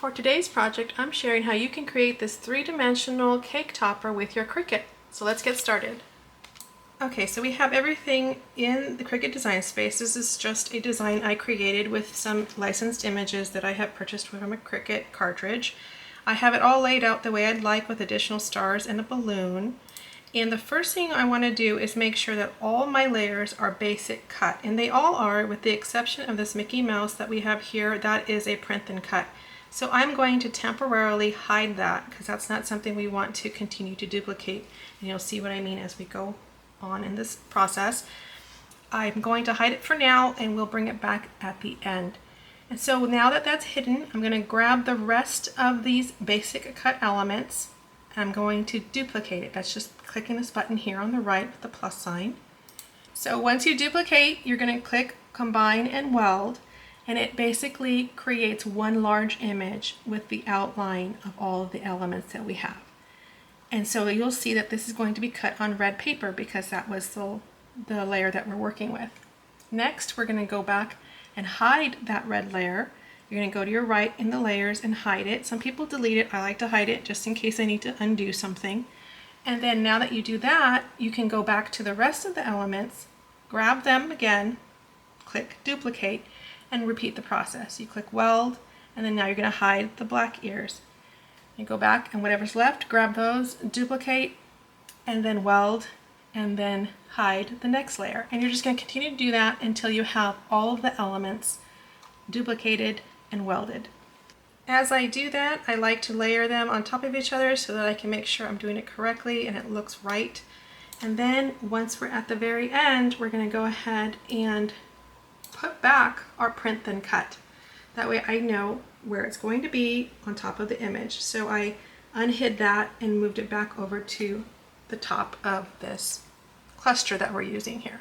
For today's project, I'm sharing how you can create this three-dimensional cake topper with your Cricut. So let's get started. Okay, so we have everything in the Cricut Design Space. This is just a design I created with some licensed images that I have purchased from a Cricut cartridge. I have it all laid out the way I'd like with additional stars and a balloon. And the first thing I want to do is make sure that all my layers are basic cut. And they all are, with the exception of this Mickey Mouse that we have here. That is a print and cut. So I'm going to temporarily hide that because that's not something we want to continue to duplicate. And you'll see what I mean as we go on in this process. I'm going to hide it for now and we'll bring it back at the end. And so now that that's hidden, I'm going to grab the rest of these basic cut elements and I'm going to duplicate it. That's just clicking this button here on the right with the plus sign. So once you duplicate, you're going to click Combine and Weld, and it basically creates one large image with the outline of all of the elements that we have. And so you'll see that this is going to be cut on red paper because that was the layer that we're working with. Next, we're going to go back and hide that red layer. You're going to go to your right in the layers and hide it. Some people delete it. I like to hide it just in case I need to undo something. And then now that you do that, you can go back to the rest of the elements, grab them again, click Duplicate, and repeat the process. You click Weld, and then now you're going to hide the black ears. You go back and whatever's left, grab those, duplicate, and then weld, and then hide the next layer. And you're just going to continue to do that until you have all of the elements duplicated and welded. As I do that, I like to layer them on top of each other so that I can make sure I'm doing it correctly and it looks right. And then once we're at the very end, we're going to go ahead and put back our print then cut. That way I know where it's going to be on top of the image. So I unhid that and moved it back over to the top of this cluster that we're using here.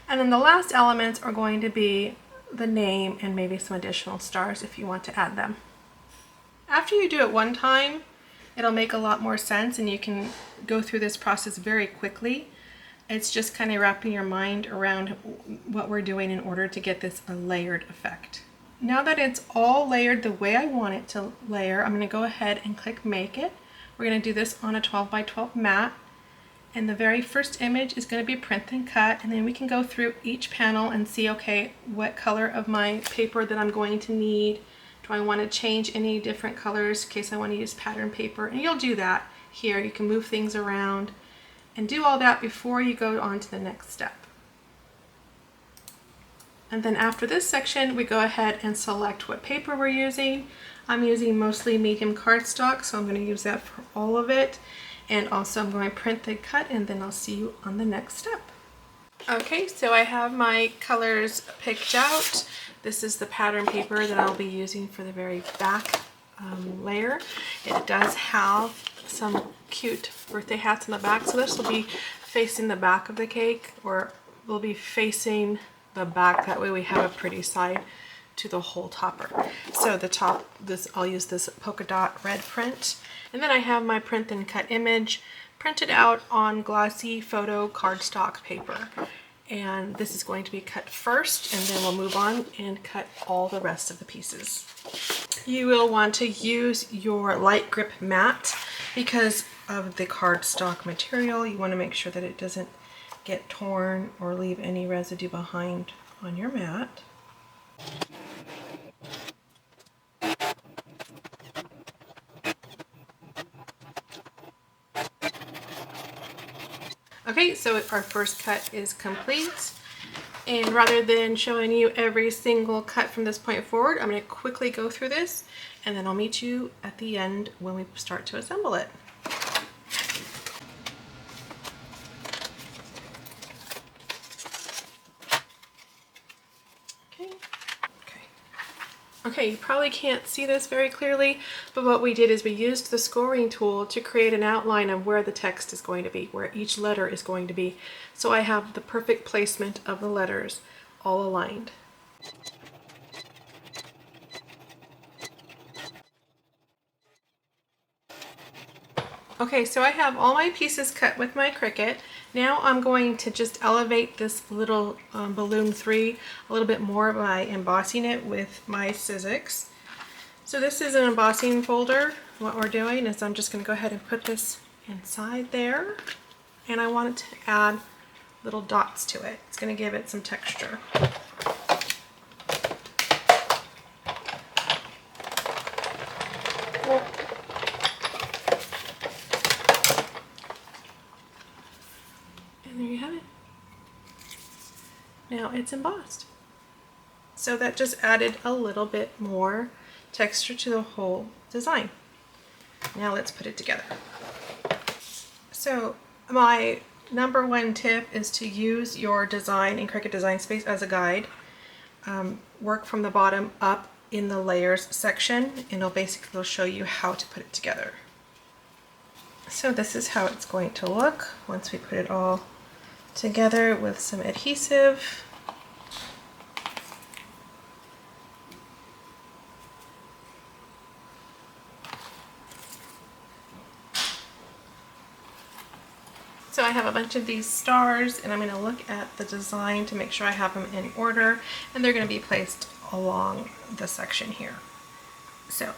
And then the last elements are going to be the name and maybe some additional stars if you want to add them. After you do it one time, it'll make a lot more sense and you can go through this process very quickly. It's just kind of wrapping your mind around what we're doing in order to get this a layered effect. Now that it's all layered the way I want it to layer, I'm going to go ahead and click Make It. We're going to do this on a 12 by 12 mat. And the very first image is going to be print and cut, and then we can go through each panel and see, okay, what color of my paper that I'm going to need. Do I want to change any different colors in case I want to use pattern paper? And you'll do that here. You can move things around and do all that before you go on to the next step. And then after this section, we go ahead and select what paper we're using. I'm using mostly medium cardstock, so I'm going to use that for all of it. And also I'm going to print the cut and then I'll see you on the next step. Okay, so I have my colors picked out. This is the pattern paper that I'll be using for the very back layer. It does have some cute birthday hats in the back, so this will be facing the back of the cake, or will be facing the back. That way we have a pretty side to the whole topper. So the top, I'll use this polka dot red print. And then I have my print and cut image printed out on glossy photo cardstock paper. And this is going to be cut first, and then we'll move on and cut all the rest of the pieces. You will want to use your light grip mat because of the cardstock material. You want to make sure that it doesn't get torn or leave any residue behind on your mat. Okay, so our first cut is complete, and rather than showing you every single cut from this point forward, I'm going to quickly go through this and then I'll meet you at the end when we start to assemble it. Okay, you probably can't see this very clearly, but what we did is we used the scoring tool to create an outline of where the text is going to be, where each letter is going to be. So I have the perfect placement of the letters all aligned. Okay, so I have all my pieces cut with my Cricut. Now I'm going to just elevate this little balloon 3 a little bit more by embossing it with my Sizzix. So this is an embossing folder. What we're doing is I'm just going to go ahead and put this inside there, and I want it to add little dots to it. It's going to give it some texture. And there you have it. Now it's embossed. So that just added a little bit more texture to the whole design. Now let's put it together. So my number one tip is to use your design in Cricut Design Space as a guide. Work from the bottom up in the layers section, and it'll show you how to put it together. So this is how it's going to look once we put it all together with some adhesive. So I have a bunch of these stars, and I'm going to look at the design to make sure I have them in order, and they're going to be placed along the section here. So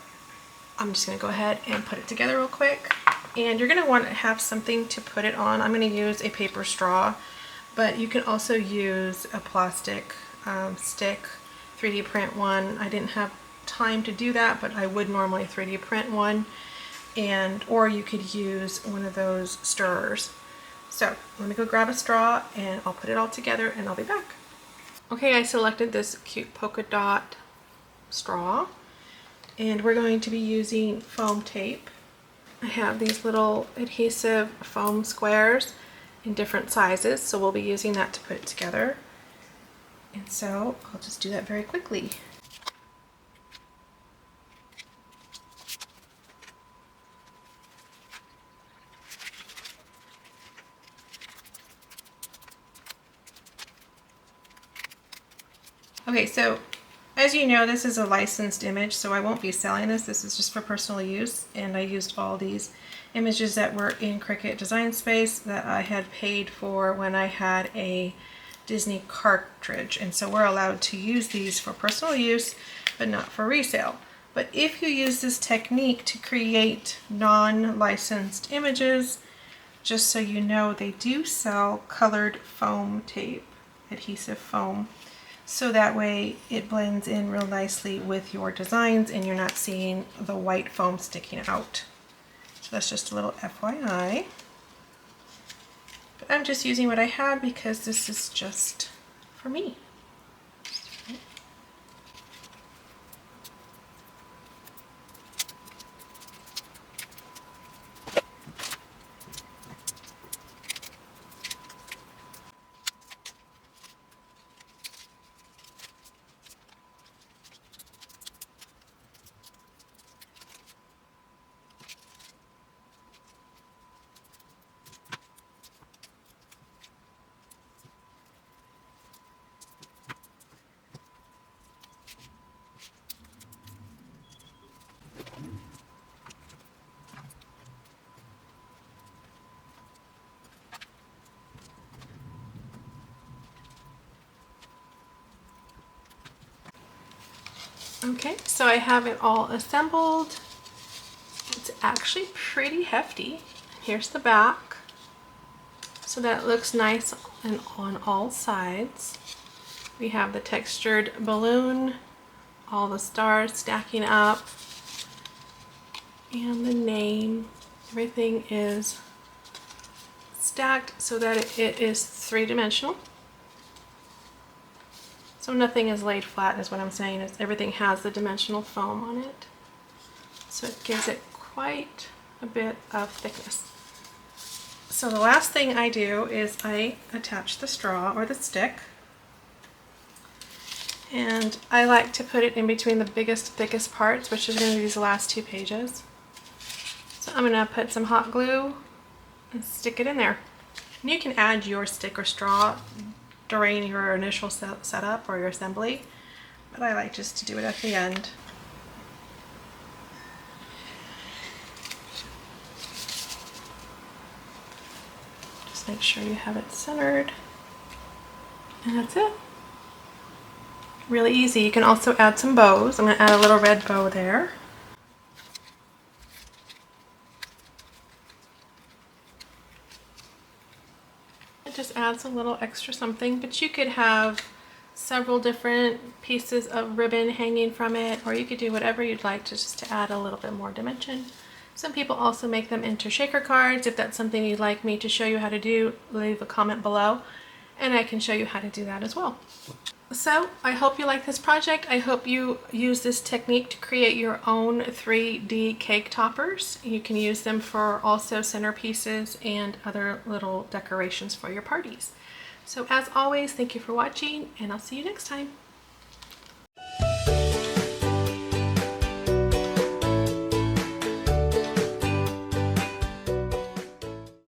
I'm just going to go ahead and put it together real quick, and you're going to want to have something to put it on. I'm going to use a paper straw, but you can also use a plastic stick, 3D print one. I didn't have time to do that, but I would normally 3D print one, or you could use one of those stirrers. So let me go grab a straw and I'll put it all together and I'll be back. Okay, I selected this cute polka dot straw, and we're going to be using foam tape. I have these little adhesive foam squares in different sizes, so we'll be using that to put it together. And so I'll just do that very quickly. Okay, so as you know, this is a licensed image, so I won't be selling this. This is just for personal use, and I used all these images that were in Cricut Design Space that I had paid for when I had a Disney cartridge, and so we're allowed to use these for personal use, but not for resale. But if you use this technique to create non-licensed images, just so you know, they do sell colored foam tape, adhesive foam. So that way it blends in real nicely with your designs and you're not seeing the white foam sticking out. So that's just a little FYI. But I'm just using what I had because this is just for me. Okay, so I have it all assembled. It's actually pretty hefty. Here's the back. So that looks nice and on all sides. We have the textured balloon, all the stars stacking up, and the name. Everything is stacked so that it is three-dimensional. So nothing is laid flat is what I'm saying. Everything has the dimensional foam on it. So it gives it quite a bit of thickness. So the last thing I do is I attach the straw or the stick. And I like to put it in between the biggest, thickest parts, which is going to be these last two pages. So I'm going to put some hot glue and stick it in there. And you can add your stick or straw during your initial setup or your assembly, but I like just to do it at the end. Just make sure you have it centered, and that's it. Really easy. You can also add some bows. I'm going to add a little red bow there. It just adds a little extra something, but you could have several different pieces of ribbon hanging from it, or you could do whatever you'd like to add a little bit more dimension. Some people also make them into shaker cards. If that's something you'd like me to show you how to do, leave a comment below and I can show you how to do that as well. So I hope you like this project. I hope you use this technique to create your own 3D cake toppers. You can use them for also centerpieces and other little decorations for your parties. So as always, thank you for watching, and I'll see you next time.